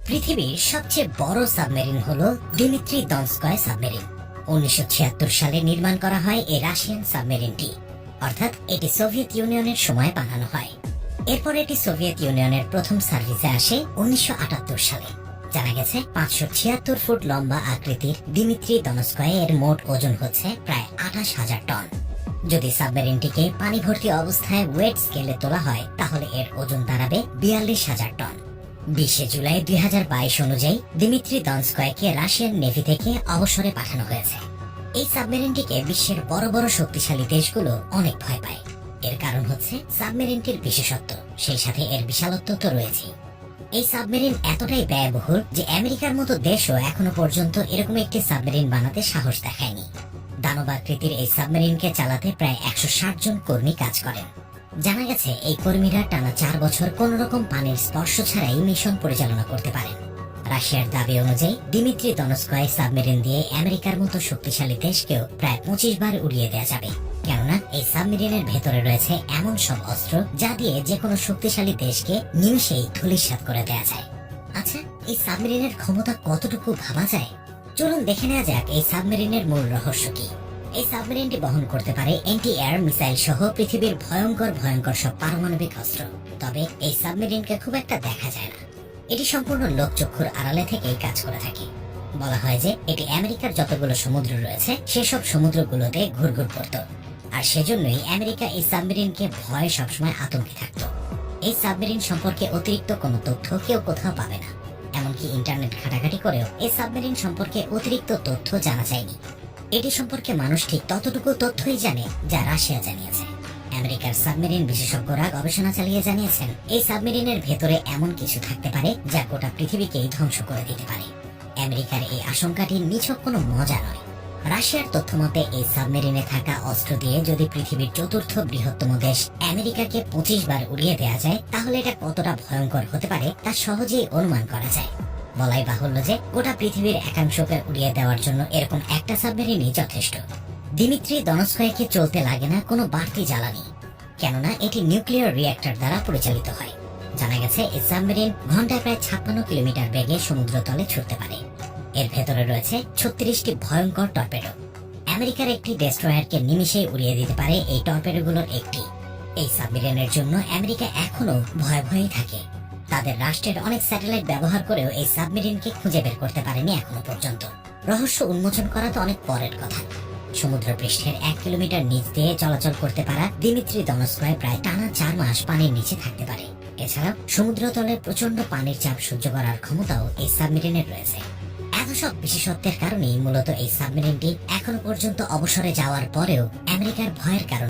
পৃথিবীর সবচেয়ে বড় সাবমেরিন হলো দিমিত্রি দনস্কয় সাবমেরিন। 1976 সালে নির্মাণ করা হয় এই রাশিয়ান সাবমেরিনটি, অর্থাৎ এটি সোভিয়েত ইউনিয়নের সময় বানানো হয়। এরপর এটি সোভিয়েত ইউনিয়নের প্রথম সার্ভিসে আসে 1978 সালে। জানা গেছে 576 ফুট লম্বা আকৃতির দিমিত্রি দনস্কয় এর মোট ওজন হচ্ছে প্রায় 28,000 টন। যদি সাবমেরিনটিকে পানি ভর্তি অবস্থায় ওয়েট স্কেলে তোলা হয় তাহলে এর ওজন দাঁড়াবে 42,000 টন। 20 জুলাই 2022 অনুযায়ী দিমিত্রি দনস্কয়কে রাশিয়ান নেভি থেকে অবসরে পাঠানো হয়েছে। এই সাবমেরিনটিকে বিশ্বের বড় বড় শক্তিশালী দেশগুলো অনেক ভয় পায়। এর কারণ হচ্ছে সাবমেরিনটির বিশেষত্ব, সেই সাথে এর বিশালত্ব তো রয়েছে। এই সাবমেরিন এতটাই ব্যয়বহুল যে আমেরিকার মতো দেশও এখনো পর্যন্ত এরকম একটি সাবমেরিন বানাতে সাহস দেখায়নি। দানবাকৃতির এই সাবমেরিনকে চালাতে প্রায় 160 জন কর্মী কাজ করেন। জানা গেছে এই কর্মীরা টানা 4 বছর কোন রকম পানির স্পর্শ ছাড়াই মিশন পরিচালনা করতে পারেন। রাশিয়ার দাবি অনুযায়ী দিমিত্রি দনস্কয় সাবমেরিন দিয়ে আমেরিকার মতো শক্তিশালী দেশকেও প্রায় 25 বার উড়িয়ে দেওয়া যাবে, কেননা এই সাবমেরিনের ভেতরে রয়েছে এমন সব অস্ত্র যা দিয়ে যে কোনো শক্তিশালী দেশকে নিমেষেই ধূলিসাৎ করে দেওয়া যায়। আচ্ছা, এই সাবমেরিনের ক্ষমতা কতটুকু ভাবা যায়? চলুন দেখে নেওয়া যাক এই সাবমেরিনের মূল রহস্য কি। এই সাবমেরিনটি বহন করতে পারে অ্যান্টি এয়ার মিসাইল সহ পৃথিবীর ভয়ঙ্কর ভয়ঙ্কর সব পারমাণবিক অস্ত্র। তবে এই সাবমেরিনকে খুব একটা দেখা যায় না। এটি সম্পূর্ণ লোকচক্ষুর আড়ালে থেকেই কাজ করে থাকে। বলা হয় যে এটি আমেরিকার যতগুলো সমুদ্র রয়েছে সেসব সমুদ্রগুলোতে ঘুরঘুর করত, আর সেজন্যই আমেরিকা এই সাবমেরিনকে ভয়ে সবসময় আতঙ্কে থাকত। এই সাবমেরিন সম্পর্কে অতিরিক্ত কোনো তথ্য কেউ কোথাও পাবে না। এমনকি ইন্টারনেট ঘাটাঘাটি করেও এই সাবমেরিন সম্পর্কে অতিরিক্ত তথ্য জানা যায়নি। এটি সম্পর্কে মানুষ ঠিক ততটুকু তথ্যই জানে যা রাশিয়া জানিয়েছে। আমেরিকার সাবমেরিন বিশেষজ্ঞরা গবেষণা চালিয়ে জানিয়েছেন এই সাবমেরিনের ভেতরে এমন কিছু থাকতে পারে যা গোটা পৃথিবীকেই ধ্বংস করে দিতে পারে। আমেরিকার এই আশঙ্কাটি নিছক কোনো মজা নয়। রাশিয়ার তথ্য মতে এই সাবমেরিনে থাকা অস্ত্র দিয়ে যদি পৃথিবীর চতুর্থ বৃহত্তম দেশ আমেরিকাকে 25 বার উড়িয়ে দেওয়া যায় তাহলে এটা কতটা ভয়ঙ্কর হতে পারে তা সহজেই অনুমান করা যায়। বলাই বাহুল্য যে গোটা পৃথিবীর একাংশকে উড়িয়ে দেওয়ার জন্য এরকম একটা সাবমেরিনই যথেষ্ট। দিমিত্রি দনস্কয়কে চলতে লাগে না কোনো বাড়তি জ্বালানি, কেননা এটি নিউক্লিয়ার রিঅ্যাক্টর দ্বারা পরিচালিত হয়। জানা গেছে এই সাবমেরিন ঘন্টায় প্রায় 56 কিলোমিটার বেগে সমুদ্র তলে ছুটতে পারে। এর ভেতরে রয়েছে 36টি ভয়ঙ্কর টর্পেডো। আমেরিকার একটি ডেস্ট্রয়ারকে নিমিষেই উড়িয়ে দিতে পারে এই টর্পেডোগুলোর একটি। এই সাবমেরিনের জন্য আমেরিকা এখনো ভয়ে ভয়েই থাকে। তাদের রাষ্ট্রের অনেক স্যাটেলাইট ব্যবহার করেও এই সাবমেরিনকে খুঁজে বের করতে পারেনি এখনো পর্যন্ত। রহস্য উন্মোচন করা তো অনেক পরের কথা। সমুদ্র পৃষ্ঠের 1 কিলোমিটার নিচ দিয়ে চলাচল করতে পারা দিমিত্রি দনস্কয় প্রায় টানা 4 মাস পানির নিচে থাকতে পারে। এছাড়াও সমুদ্রতলের প্রচন্ড পানির চাপ সহ্য করার ক্ষমতাও এই সাবমেরিনের রয়েছে। এত সব বিশেষত্বের কারণেই মূলত এই সাবমেরিনটি এখনো পর্যন্ত অবসরে যাওয়ার পরেও আমেরিকার ভয়ের কারণ।